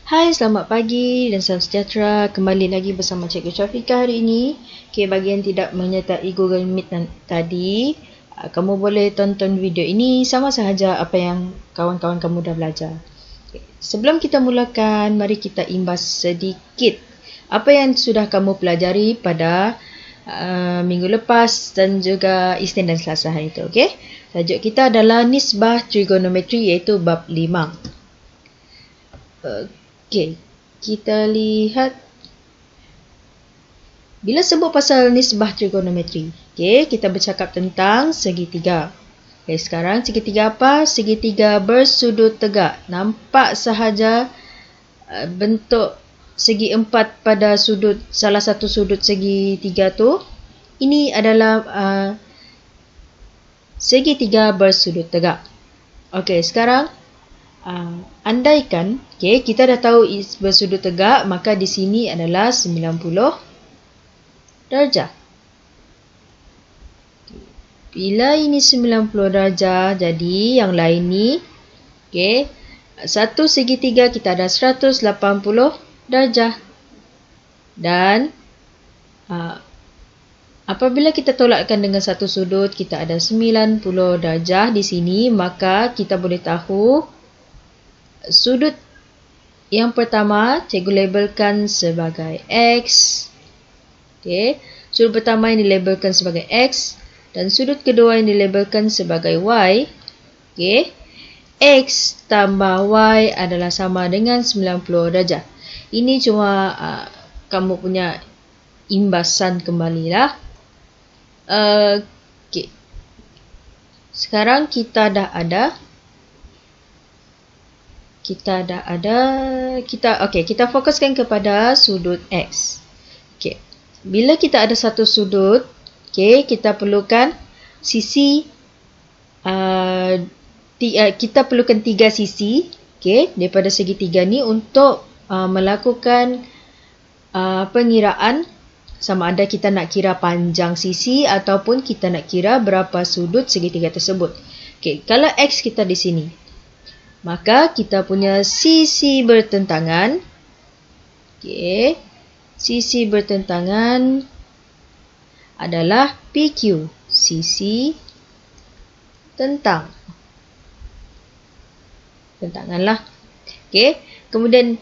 Hai, selamat pagi dan salam sejahtera. Kembali lagi bersama Cikgu Syafiqah hari ini. Bagi yang tidak menyertai Google Meet tadi, kamu boleh tonton video ini sama sahaja apa yang kawan-kawan kamu dah belajar. Sebelum kita mulakan, mari kita imbas sedikit apa yang sudah kamu pelajari pada minggu lepas dan juga Isnin dan Selasa hari itu. Tajuk kita adalah nisbah trigonometri, iaitu bab 5. Kita lihat bila sebut pasal nisbah trigonometri. Kita bercakap tentang segitiga. Sekarang segitiga apa? Segitiga bersudut tegak. Nampak sahaja bentuk segi empat pada sudut, salah satu sudut segitiga tu. Ini adalah segitiga bersudut tegak. Sekarang andaikan kita dah tahu bersudut tegak, maka di sini adalah 90 darjah. Bila ini 90 darjah, jadi yang lain ni satu segitiga kita ada 180 darjah. Dan apabila kita tolakkan dengan satu sudut, kita ada 90 darjah di sini, maka kita boleh tahu sudut yang pertama cikgu labelkan sebagai X. Sudut pertama yang dilabelkan sebagai X dan sudut kedua yang dilabelkan sebagai Y. X tambah Y adalah sama dengan 90 darjah. Ini cuma kamu punya imbasan kembalilah. Sekarang kita fokuskan kepada sudut X. Bila kita ada satu sudut, kita perlukan sisi, kita perlukan 3 sisi daripada segitiga ni untuk melakukan pengiraan, sama ada kita nak kira panjang sisi ataupun kita nak kira berapa sudut segitiga tersebut. Kalau X kita di sini, maka kita punya sisi bertentangan. Sisi bertentangan adalah PQ, sisi tentang. Tentanganlah. Kemudian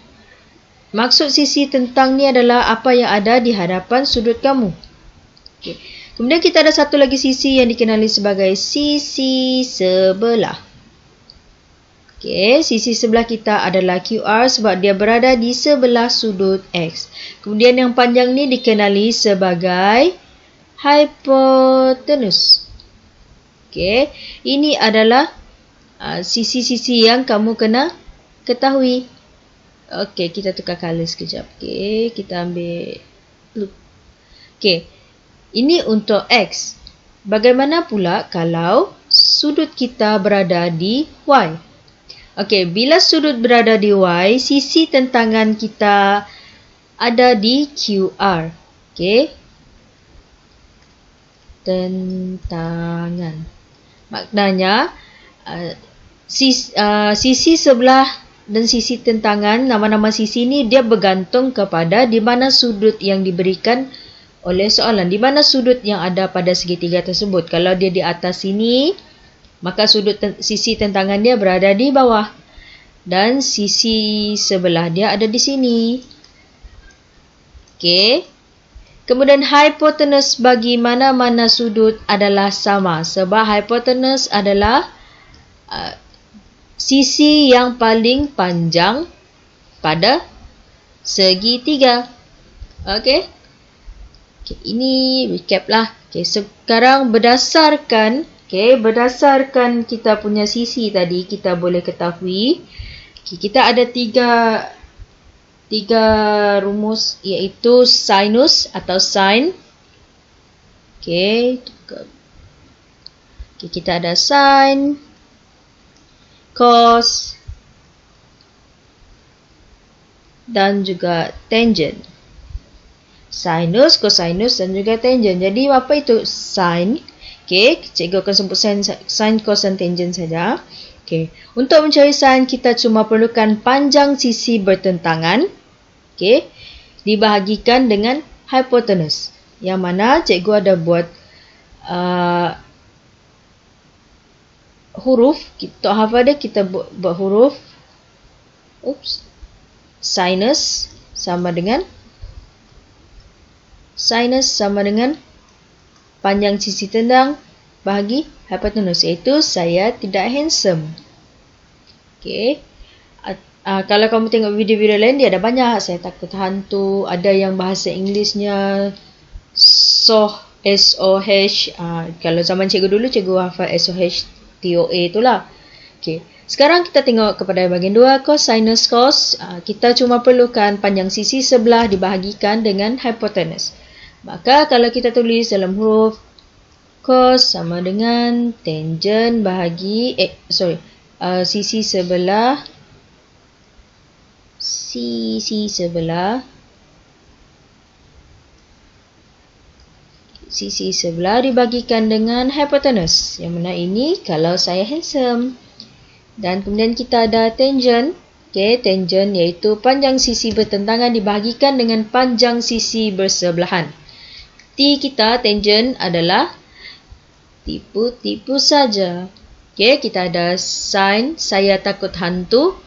maksud sisi tentang ni adalah apa yang ada di hadapan sudut kamu. Kemudian kita ada satu lagi sisi yang dikenali sebagai sisi sebelah. Sisi sebelah kita adalah QR sebab dia berada di sebelah sudut X. Kemudian yang panjang ni dikenali sebagai hipotenus. Ini adalah sisi-sisi yang kamu kena ketahui. Kita tukar color sekejap. Kita ambil blue. Ini untuk X. Bagaimana pula kalau sudut kita berada di Y? Bila sudut berada di Y, sisi tentangan kita ada di QR. Tentangan. Maknanya, sisi sebelah dan sisi tentangan, nama-nama sisi ni dia bergantung kepada di mana sudut yang diberikan oleh soalan. Di mana sudut yang ada pada segitiga tersebut. Kalau dia di atas sini, maka sisi tentangan dia berada di bawah. Dan sisi sebelah dia ada di sini. Kemudian hipotenus bagi mana-mana sudut adalah sama. Sebab hipotenus adalah sisi yang paling panjang pada segitiga. Ini recap lah. Sekarang berdasarkan kita punya sisi tadi, kita boleh ketahui kita ada tiga rumus, iaitu sinus atau sin. Kita ada sin, cos dan juga tangent. Sinus, cosinus dan juga tangent. Jadi apa itu sin? Cikgu akan sebut sin, cos dan tangent saja. Okey, untuk mencari sin kita cuma perlukan panjang sisi bertentangan, okey, dibahagikan dengan hipotenus. Yang mana cikgu ada buat huruf, untuk hafal dia kita buat huruf sinus sama dengan panjang sisi tendang bahagi hipotenus, iaitu saya tidak handsome. Okey. Kalau kamu tengok video-video lain, dia ada banyak. Saya takut hantu. Ada yang bahasa Inggerisnya SOH, SOH. Kalau zaman cikgu dulu, cikgu hafal SOH, TOA itulah. Okey. Sekarang kita tengok kepada bahagian 2, cosinus cos. Kita cuma perlukan panjang sisi sebelah dibahagikan dengan hipotenus. Maka kalau kita tulis dalam huruf cos sama dengan tangent bahagi sisi sebelah dibagikan dengan hipotenus. Yang mana ini kalau saya handsome. Dan kemudian kita ada tangent. Okey, tangent iaitu panjang sisi bertentangan dibahagikan dengan panjang sisi bersebelahan. T kita tangent adalah tipu-tipu saja. Okey, kita ada sin, saya takut hantu.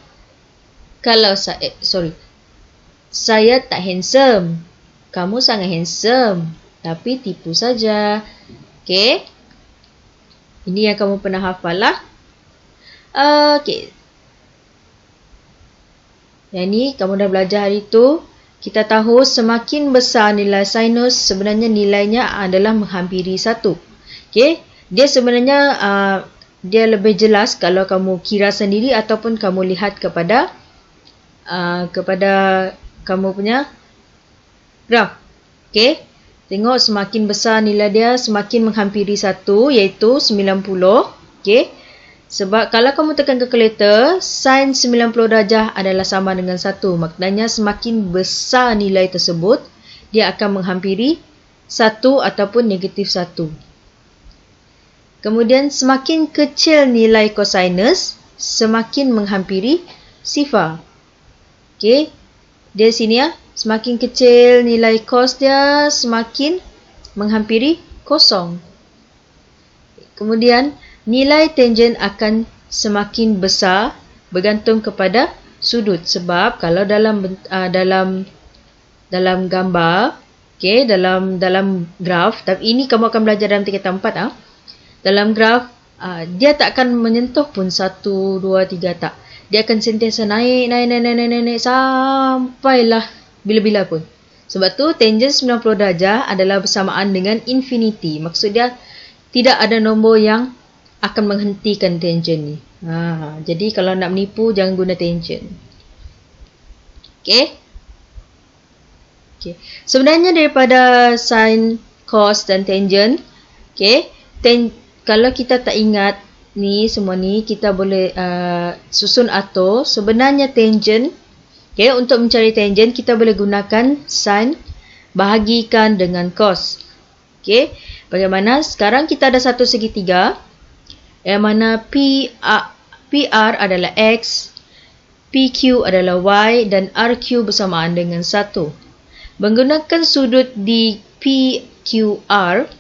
Kalau saya tak handsome. Kamu sangat handsome, tapi tipu saja. Okey. Ini yang kamu pernah hafal lah. Okey. Yang ni kamu dah belajar hari tu. Kita tahu semakin besar nilai sinus, sebenarnya nilainya adalah menghampiri 1. Okey. Dia sebenarnya dia lebih jelas kalau kamu kira sendiri ataupun kamu lihat kepada kamu punya graf. Okey. Tengok semakin besar nilai dia, semakin menghampiri 1, iaitu 90. Okey. Sebab kalau kamu tekan kalkulator, sin 90 darjah adalah sama dengan 1. Maknanya semakin besar nilai tersebut, dia akan menghampiri 1 ataupun negatif 1. Kemudian semakin kecil nilai cosinus, semakin menghampiri sifar. Okey. Di sini ya, semakin kecil nilai cos dia, semakin menghampiri kosong. Kemudian nilai tangent akan semakin besar bergantung kepada sudut. Sebab kalau dalam gambar, okey, dalam graf, tapi ini kamu akan belajar dalam tingkatan 4 Dalam graf, dia tak akan menyentuh pun 1, 2, 3 tak. Dia akan sentiasa naik sampailah bila-bila pun. Sebab tu tangent 90 darjah adalah bersamaan dengan infinity. Maksud dia tidak ada nombor yang akan menghentikan tangent ni. Jadi kalau nak menipu, jangan guna tangent. Okey. Sebenarnya daripada sin, cos dan tangent, okey, kalau kita tak ingat ni semua ni, kita boleh susun atur. Sebenarnya tangent, okey, untuk mencari tangent kita boleh gunakan sin bahagikan dengan cos. Okey, bagaimana? Sekarang kita ada satu segitiga yang mana PR adalah X, PQ adalah Y dan RQ bersamaan dengan 1. Menggunakan sudut di PQR,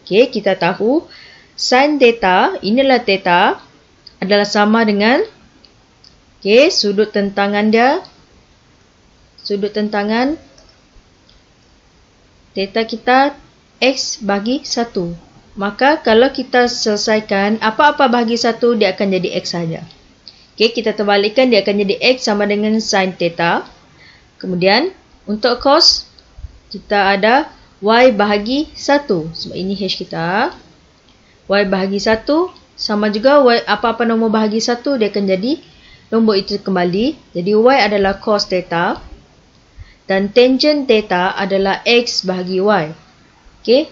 okey, kita tahu sin theta, inilah theta, adalah sama dengan, okey, sudut tentangan dia. Sudut tentangan theta kita X bagi 1. Maka kalau kita selesaikan apa-apa bahagi 1, dia akan jadi X saja. Okey, kita terbalikkan, dia akan jadi X sama dengan sin theta. Kemudian untuk cos, kita ada Y bahagi 1. Sebab ini H kita. Y bahagi 1 sama juga Y, apa-apa nombor bahagi 1, dia akan jadi nombor itu kembali. Jadi Y adalah cos theta. Dan tangent theta adalah X bahagi Y. Okey.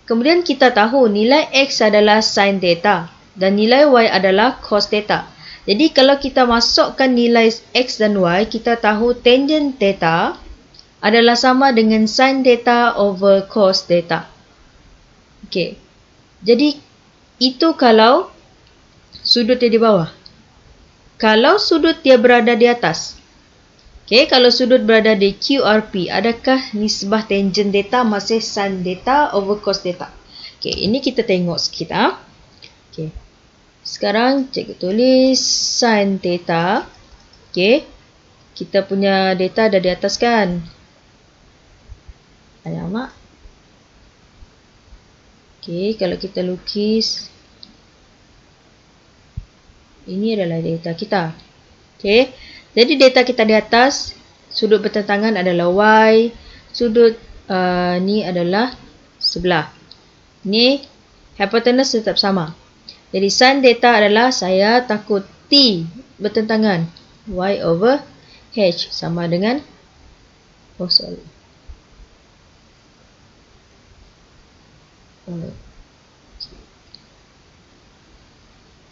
Kemudian kita tahu nilai X adalah sin theta dan nilai Y adalah cos theta. Jadi kalau kita masukkan nilai X dan Y, kita tahu tangent theta adalah sama dengan sin theta over cos theta. Okey. Jadi itu kalau sudut dia di bawah. kalau sudut dia berada di atas. Okey, kalau sudut berada di QRP, adakah nisbah tangent theta masih sin theta over cos theta? Okey, ini kita tengok sikit. Okey. Sekarang cikgu tulis sin theta. Okey. Kita punya data ada di atas kan? Alamak. Okey, kalau kita lukis, ini adalah data kita. Okey. Jadi data kita di atas, sudut bertentangan adalah Y, sudut ni adalah sebelah. Ni hypotenuse tetap sama. Jadi sin theta adalah saya takut T bertentangan Y over H sama dengan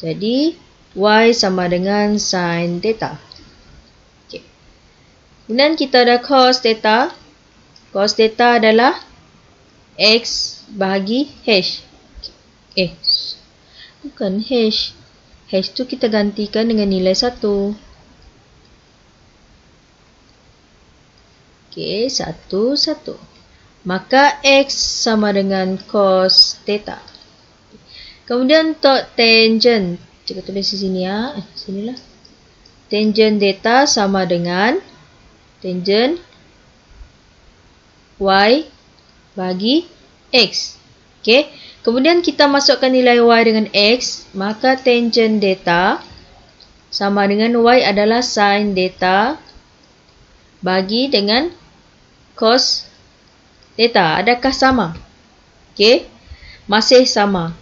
jadi Y sama dengan sin theta. Okay. Kemudian kita ada cos theta. Cos theta adalah X bahagi H. Bukan H. H tu kita gantikan dengan nilai 1. Okey, 1, 1. Maka X sama dengan cos theta. Kemudian untuk tangent. Cikgu tulis di sini ya. Sinilah. Tangent theta sama dengan tangent Y bagi X. Okey. Kemudian kita masukkan nilai Y dengan X. Maka tangent theta sama dengan Y adalah sin theta bagi dengan cos theta. Adakah sama? Okey. Masih sama.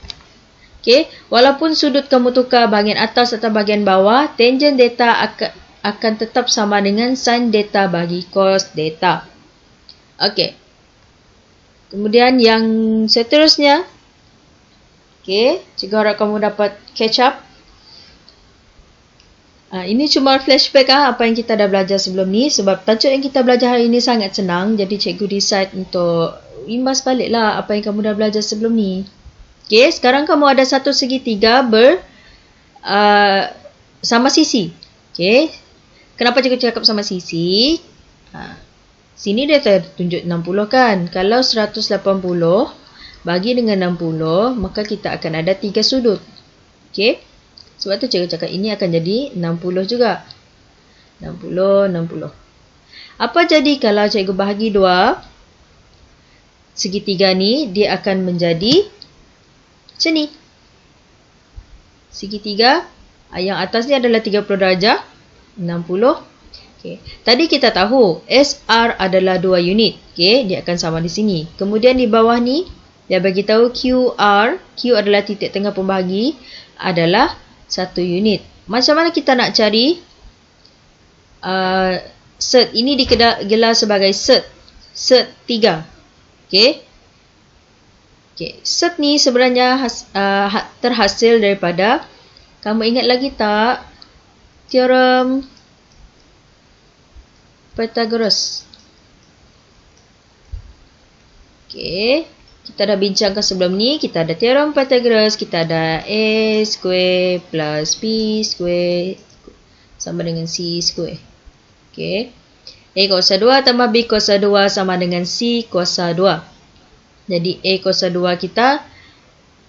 Okey. Walaupun sudut kamu tukar bahagian atas atau bahagian bawah, tangent theta akan tetap sama dengan sin theta bagi cos theta. Okey. Kemudian yang seterusnya. Okey. Cikgu harap kamu dapat catch up. Ini cuma flashback apa yang kita dah belajar sebelum ni. Sebab tajuk yang kita belajar hari ini sangat senang. Jadi cikgu decide untuk imbas baliklah apa yang kamu dah belajar sebelum ni. Okey, sekarang kamu ada satu segitiga sama sisi. Okey. Kenapa cikgu cakap sama sisi? Sini dia tunjuk 60 kan. Kalau 180 bagi dengan 60, maka kita akan ada 3 sudut. Okey. Sebab tu cikgu cakap ini akan jadi 60 juga. 60, 60. Apa jadi kalau cikgu bahagi 2? Segitiga ni dia akan menjadi macam ni. Segitiga yang atas ni adalah 30 darjah. 60. Okay. Tadi kita tahu SR adalah 2 unit. Okay. Dia akan sama di sini. Kemudian di bawah ni dia bagi tahu QR. Q adalah titik tengah pembahagi. Adalah 1 unit. Macam mana kita nak cari set? Ini digelar sebagai set. Set 3. Okay. Okay, set ni sebenarnya terhasil daripada, kamu ingat lagi tak teorem Pythagoras? Okay, kita dah bincangkan sebelum ni. Kita ada teorem Pythagoras, kita ada A square plus B square sama dengan C square. Okay, A kuasa 2 tambah B kuasa 2 sama dengan C kuasa 2. Jadi A kuasa 2 kita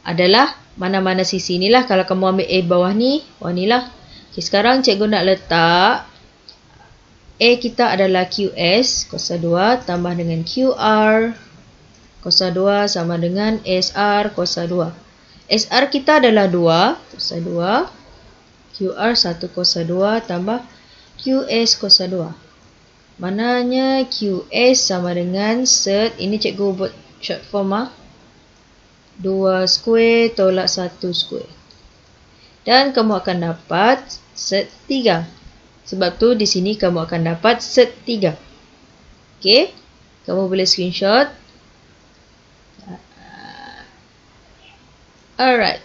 adalah mana-mana sisi ni lah. Kalau kamu ambil A bawah ni, ni lah. Okay, sekarang cikgu nak letak A kita adalah QS kuasa 2 tambah dengan QR kuasa 2 sama dengan SR kuasa 2. SR kita adalah 2 kuasa 2. QR 1 kuasa 2 tambah QS kuasa 2. Mananya QS sama dengan set. Ini cikgu buat short form 2 square tolak 1 square. Dan kamu akan dapat set 3. Sebab tu di sini kamu akan dapat set 3. Okey. Kamu boleh screenshot. Alright.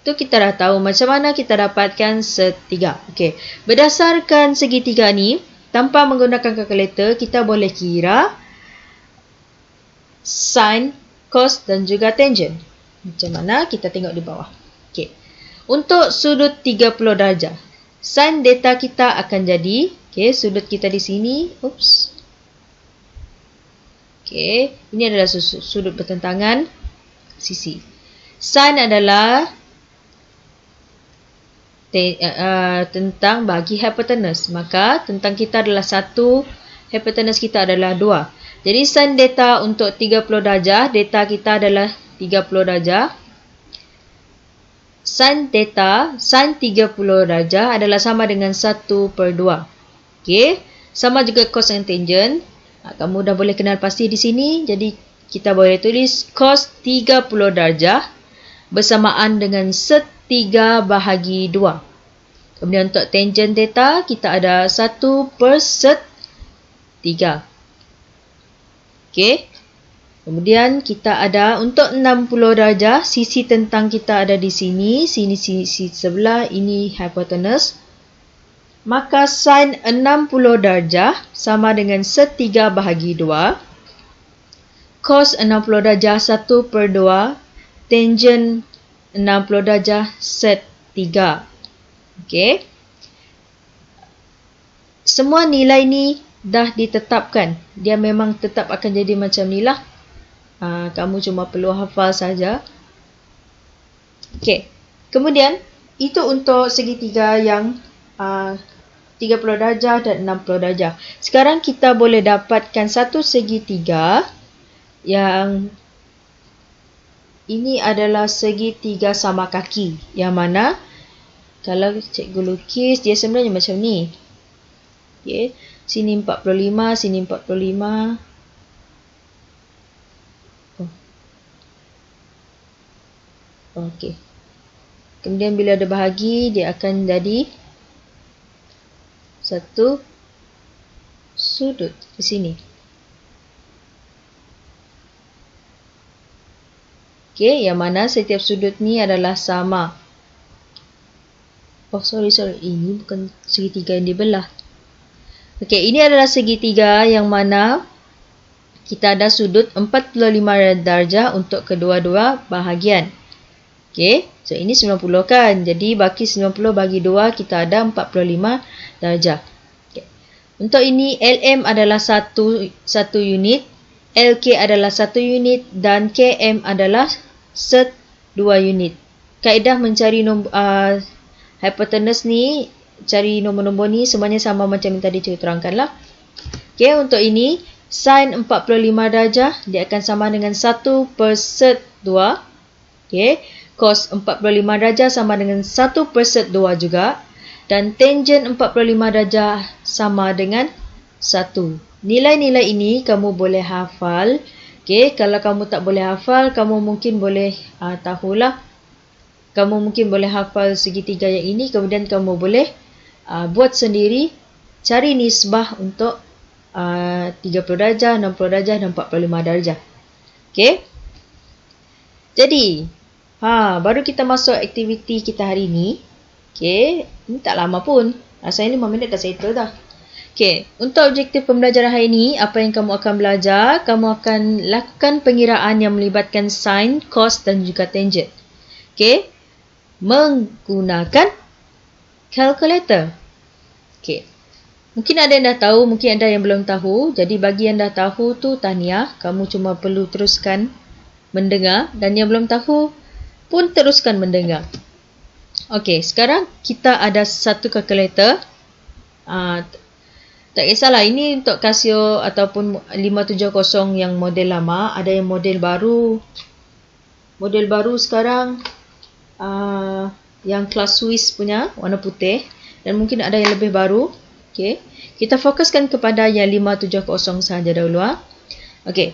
Tu kita dah tahu macam mana kita dapatkan set 3. Okey. Berdasarkan segitiga ni, tanpa menggunakan kalkulator, kita boleh kira sin, cos dan juga tangent. Macam mana? Kita tengok di bawah. Okey. Untuk sudut 30 darjah. sin data kita akan jadi, okay, sudut kita di sini, oops. Okay, ini adalah sudut bertentangan sisi. Sin adalah tentang bagi hypotenuse. Maka tentang kita adalah 1, hypotenuse kita adalah 2. Jadi sin data untuk 30 darjah, data kita adalah 30 darjah. Sin data, sin 30 darjah adalah sama dengan 1/2. Okey, sama juga cos dan tangent. Kamu dah boleh kenal pasti di sini. Jadi kita boleh tulis cos 30 darjah bersamaan dengan set 3 bahagi 2. Kemudian untuk tangent data, kita ada 1/set 3. Okey. Kemudian kita ada untuk 60 darjah, sisi tentang kita ada di sini. Sini sisi sebelah, ini hypotenuse. Maka sin 60 darjah sama dengan set 3 bahagi 2. Cos 60 darjah 1/2. Tangent 60 darjah set 3. Okey. Semua nilai ni dah ditetapkan. Dia memang tetap akan jadi macam ni lah. Kamu cuma perlu hafal saja. Okey. Kemudian, itu untuk segitiga yang 30 darjah dan 60 darjah. Sekarang kita boleh dapatkan satu segitiga yang ini adalah segitiga sama kaki. Yang mana, kalau cikgu lukis, dia sebenarnya macam ni. Okay. Sini 45, sini 45. Okey. Kemudian bila ada bahagi, dia akan jadi satu sudut di sini. Okey, yang mana setiap sudut ni adalah sama. Oh, sorry. Ini bukan segitiga yang dibelah. Okey, ini adalah segitiga yang mana kita ada sudut 45 darjah untuk kedua-dua bahagian. Okey, so ini 90 kan. Jadi baki 90 bagi 2, kita ada 45 darjah. Okay. Untuk ini, LM adalah 1 unit, LK adalah 1 unit dan KM adalah set 2 unit. Kaedah mencari hypotenuse ni, cari nombor-nombor ni semuanya sama macam yang tadi cikgu terangkan lah. Okey, untuk ini, sin 45 darjah, dia akan sama dengan 1/set 2. Okey. Cos 45 darjah sama dengan 1/set 2 juga. Dan tangent 45 darjah sama dengan 1. Nilai-nilai ini kamu boleh hafal. Okay, kalau kamu tak boleh hafal, kamu mungkin boleh tahulah. Kamu mungkin boleh hafal segitiga yang ini. Kemudian kamu boleh buat sendiri. Cari nisbah untuk 30 darjah, 60 darjah dan 45 darjah. Okay. Jadi, baru kita masuk aktiviti kita hari ini. Okay, ini tak lama pun. Rasanya 5 minit dah settle dah. Okay, untuk objektif pembelajaran hari ini, apa yang kamu akan belajar? Kamu akan lakukan pengiraan yang melibatkan sin, cos dan juga tangent. Okay, menggunakan calculator. Okay, mungkin ada yang dah tahu, mungkin ada yang belum tahu. Jadi bagi yang dah tahu tu tahniah, kamu cuma perlu teruskan mendengar. Dan yang belum tahu pun teruskan mendengar. Okey, sekarang kita ada satu kalkulator. Tak kisahlah, ini untuk Casio ataupun 570 yang model lama. Ada yang model baru. Model baru sekarang yang kelas Swiss punya, warna putih. Dan mungkin ada yang lebih baru. Okey, kita fokuskan kepada yang 570 sahaja dahulu. Okey,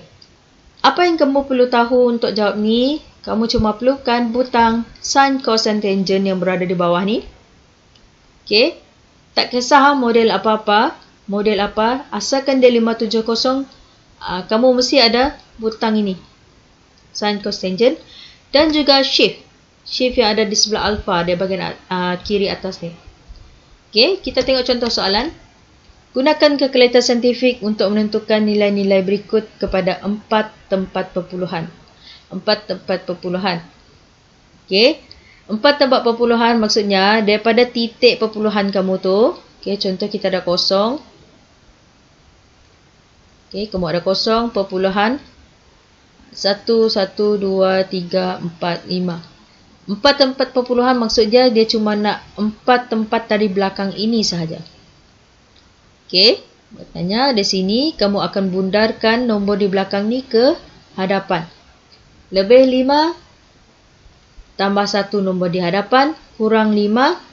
apa yang kamu perlu tahu untuk jawab ni? Kamu cuma perlukan butang sin, cos dan tangent yang berada di bawah ni. Okey. Tak kisah model apa-apa. Model apa. Asalkan dia 570. Kamu mesti ada butang ini. Sin, cos, tangent. Dan juga shift. Shift yang ada di sebelah alpha. Di bahagian kiri atas ni. Okey. Kita tengok contoh soalan. Gunakan kalkulator saintifik untuk menentukan nilai-nilai berikut kepada 4 tempat perpuluhan. 4 tempat perpuluhan. Okey. 4 tempat perpuluhan maksudnya daripada titik perpuluhan kamu tu. Okay, contoh kita ada kosong. Okay, kamu ada kosong perpuluhan 1, 1, 2, 3, 4, 5. 4 tempat perpuluhan maksudnya dia cuma nak 4 tempat dari belakang ini sahaja. Okay, bertanya di sini kamu akan bundarkan nombor di belakang ni ke hadapan. Lebih 5 tambah 1 nombor di hadapan kurang 5.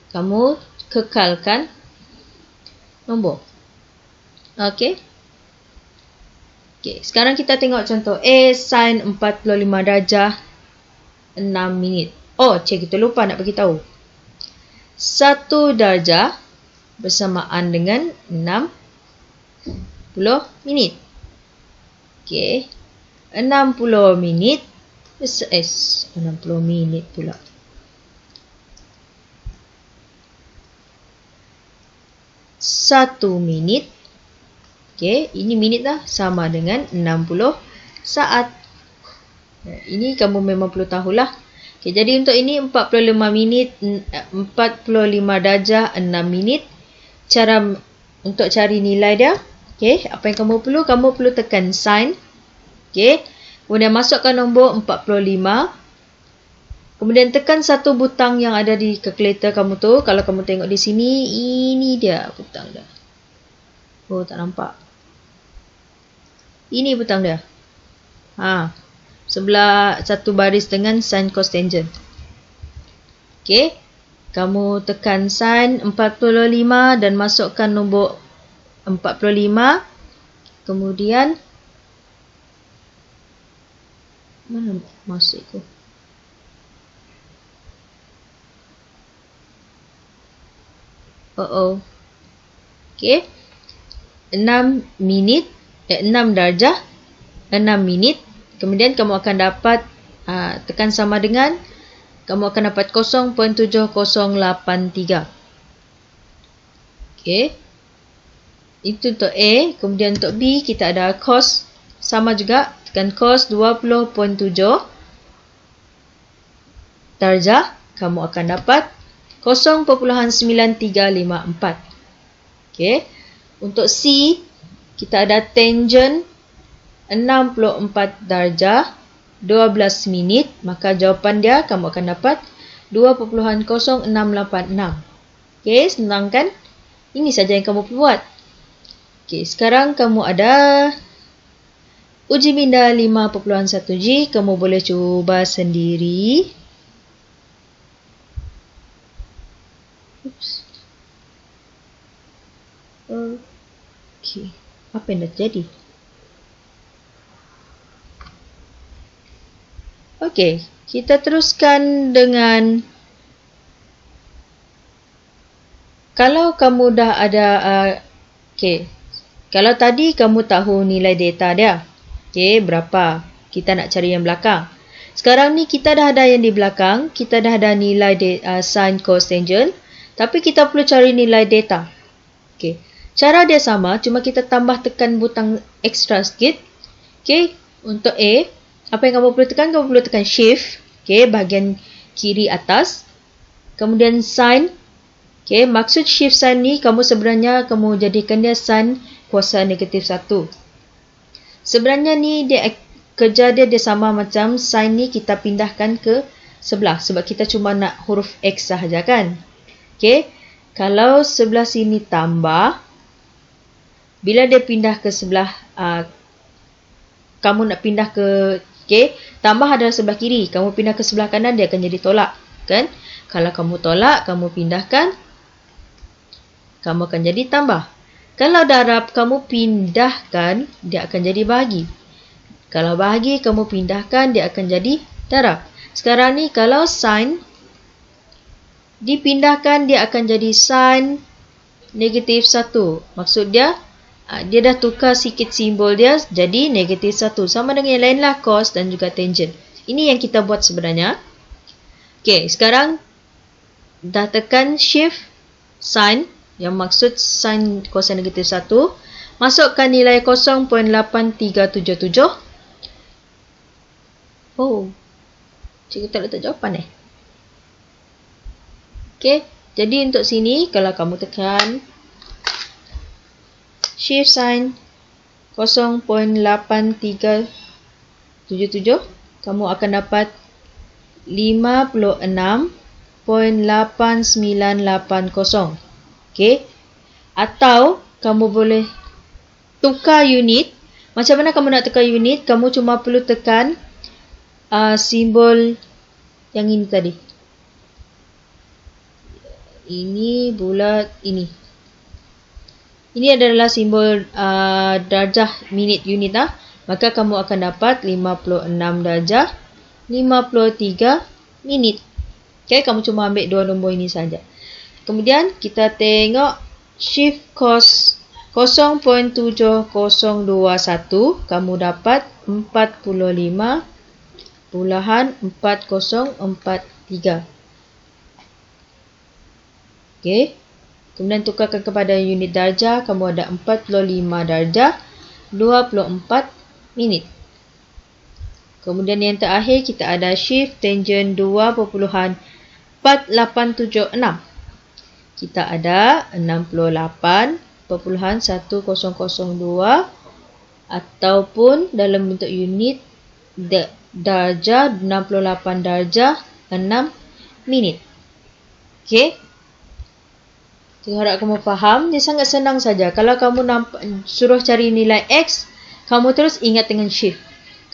Kamu kekalkan nombor. Okey. Okey, sekarang kita tengok contoh A sin 45 darjah 6 minit. Oh, cikgu terlupa nak bagi tahu. 1 darjah bersamaan dengan 60 minit. Okey. 60 minit 60 minit pula. Satu minit. Okey, ini minit dah sama dengan 60 saat. Ini kamu memang perlu tahulah. Okey, jadi untuk ini 45 minit 45 darjah 6 minit. Cara untuk cari nilai dia. Okey, apa yang kamu perlu tekan sin. Okey. Kemudian masukkan nombor 45. Kemudian tekan satu butang yang ada di kalkulator kamu tu. Kalau kamu tengok di sini, ini dia butang dia. Oh, tak nampak. Ini butang dia. Sebelah satu baris dengan sin cos tangent. Okey. Kamu tekan sin 45 dan masukkan nombor 45. Kemudian mana masukku? Okey. 6 minit, 6 darjah, 6 minit. Kemudian kamu akan dapat, tekan sama dengan, kamu akan dapat 0.7083. Okey. Itu untuk A. Kemudian untuk B, kita ada cos. Sama juga. Tekan cos 20.7 darjah. Kamu akan dapat 0.9354. Okey. Untuk C, kita ada tangent 64 darjah 12 minit. Maka jawapan dia kamu akan dapat 2.0686. Okey, senang kan? Ini saja yang kamu perlu buat. Okey, sekarang kamu ada uji minda 5.1G. Kamu boleh cuba sendiri. Okey, apa yang dah terjadi? Okey, kita teruskan dengan, kalau kamu dah ada, okey, kalau tadi kamu tahu nilai data dia. Okey, berapa? Kita nak cari yang belakang. Sekarang ni kita dah ada yang di belakang. Kita dah ada nilai sin cos tangent. Tapi kita perlu cari nilai data. Okey, cara dia sama. Cuma kita tambah tekan butang extra sikit. Okey, untuk A, apa yang kamu perlu tekan? Kamu perlu tekan shift. Okey, bahagian kiri atas. Kemudian sin. Okey, maksud shift sin ni, kamu sebenarnya kamu jadikan dia sin kuasa negatif 1. Sebenarnya ni dia kerja dia sama macam sin ni kita pindahkan ke sebelah. Sebab kita cuma nak huruf X sahaja kan. Okey. Kalau sebelah sini tambah. Bila dia pindah ke sebelah. Kamu nak pindah ke. Okey. Tambah adalah sebelah kiri. Kamu pindah ke sebelah kanan dia akan jadi tolak. Kan. Kalau kamu tolak. Kamu pindahkan. Kamu akan jadi tambah. Kalau darab kamu pindahkan, dia akan jadi bahagi. Kalau bahagi kamu pindahkan, dia akan jadi darab. Sekarang ni kalau sin dipindahkan, dia akan jadi sin negatif 1. Maksud dia, dia dah tukar sikit simbol dia jadi negatif 1. Sama dengan yang lain lah, cos dan juga tangent. Ini yang kita buat sebenarnya. Okey, sekarang dah tekan shift sin. Yang maksud sin kuasa negatif 1. Masukkan nilai 0.8377. Oh. Cikgu tak letak jawapan Okay, jadi untuk sini kalau kamu tekan shift sign 0.8377, kamu akan dapat 56.8980. Okay, atau kamu boleh tukar unit. Macam mana kamu nak tukar unit? Kamu cuma perlu tekan simbol yang ini tadi. Ini bulat ini. Ini adalah simbol darjah minit unit Maka kamu akan dapat 56 darjah 53 minit. Okay, kamu cuma ambil dua nombor ini saja. Kemudian kita tengok shift cos 0.7021, kamu dapat 45.4043. Okay. Kemudian tukarkan kepada unit darjah, kamu ada 45 darjah 24 minit. Kemudian yang terakhir kita ada shift tangent 2.4876. Kita ada 68.1002 ataupun dalam bentuk unit darjah 68 darjah 6 minit. Okay. Saya harap kamu faham. Dia sangat senang saja. Kalau kamu suruh cari nilai X, kamu terus ingat dengan shift.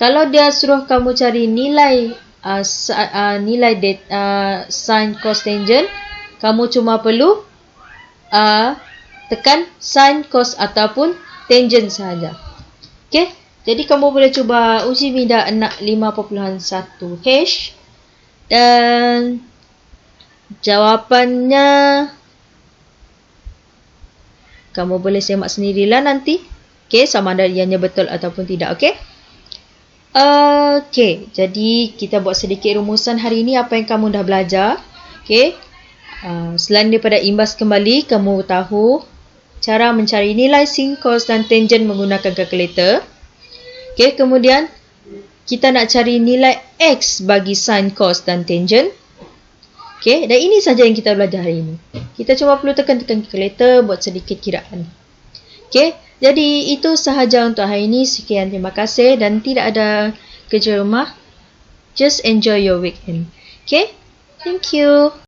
Kalau dia suruh kamu cari nilai sin cos tangent, kamu cuma perlu tekan sin cos ataupun tangent saja. Okay. Jadi kamu boleh cuba uji minda 5.1H dan jawapannya kamu boleh semak sendirilah nanti. Okay, sama ada ianya betul ataupun tidak. Okay. Okay, jadi kita buat sedikit rumusan hari ini apa yang kamu dah belajar. Okay. Selain daripada imbas kembali, kamu tahu cara mencari nilai sin, cos dan tangent menggunakan kalkulator. Okay, kemudian kita nak cari nilai X bagi sin, cos dan tangent. Okay, dan ini saja yang kita belajar hari ini. Kita cuma perlu tekan-tekan kalkulator buat sedikit kiraan. Okay, jadi itu sahaja untuk hari ini. Sekian, terima kasih dan tidak ada kerja rumah. Just enjoy your weekend. Okay, thank you.